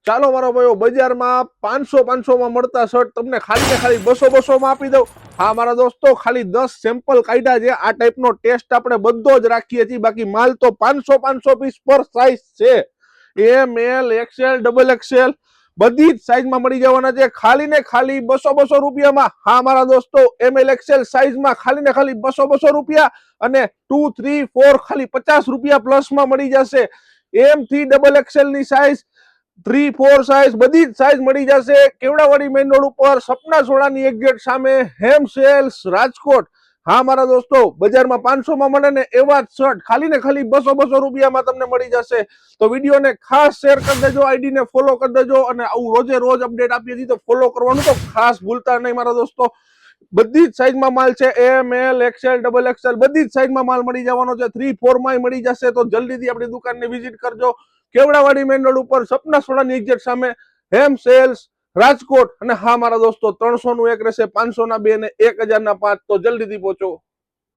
ચાલો મારો ભાઈઓ, બજારમાં 500 માં મળતા શર્ટ તમને ખાલી ને ખાલી 200 માં આપી દઉં. હા મારા દોસ્તો, ખાલી 10 સેમ્પલ કાઢ્યા છે. આ ટાઈપનો ટેસ્ટ આપણે બધો જ રાખીએ છીએ. બાકી માલ તો 500 પીસ પર સાઇઝ છે. એમ, એલ, એક્સેલ, ડબલ એક્સેલ બધી જ સાઈઝમાં મળી જવાના છે. ખાલી ને ખાલી 200 રૂપિયામાં. હા મારા દોસ્તો, એમએલ એક્સેલ સાઈઝમાં ખાલી ને ખાલી 200 રૂપિયા, અને 2, 3, 4 ખાલી 50 રૂપિયા પ્લસમાં મળી જશે. એમ થી ડબલ એક્સેલ ની સાઈઝ, 3, 4 સાઈઝ બધી જ સાઈઝ મળી જશે. કેવડાવાડી મેઇન રોડ ઉપર સપના સોડાની એક્ઝેક્ટ સામે હેમ સેલ્સ રાજકોટ. હા મારા દોસ્તો, બજારમાં 500 માં મળે ને એવા જ શર્ટ ખાલી ને ખાલી 200 રૂપિયામાં તમને મળી જશે. તો વિડીયોને ખાસ શેર કરી દેજો, આઈડીને ફોલો કરી દેજો, અને આવું રોજે રોજ અપડેટ આપીએ છીએ તો ફોલો કરવાનું તો ખાસ ભૂલતા નહીં મારા દોસ્તો. બધી જ સાઈઝમાં માલ છે. એમ, એલ, એક્સેલ, ડબલ એક્સેલ બધી જ સાઈઝમાં માલ મળી જવાનો છે. 3, 4 માં મળી જશે. તો જલ્દીથી આપણી દુકાનને વિઝિટ કરજો. કેવડાવાડી મેઇન રોડ ઉપર સપના સોડાની એક્ઝેક્ટ સામે હેમ સેલ્સ રાજકોટ. અને હા મારા દોસ્તો, 300 નું 1 રહેશે, 500 ના 2 ને 1000 ના 5. તો જલ્દીથી પહોંચો.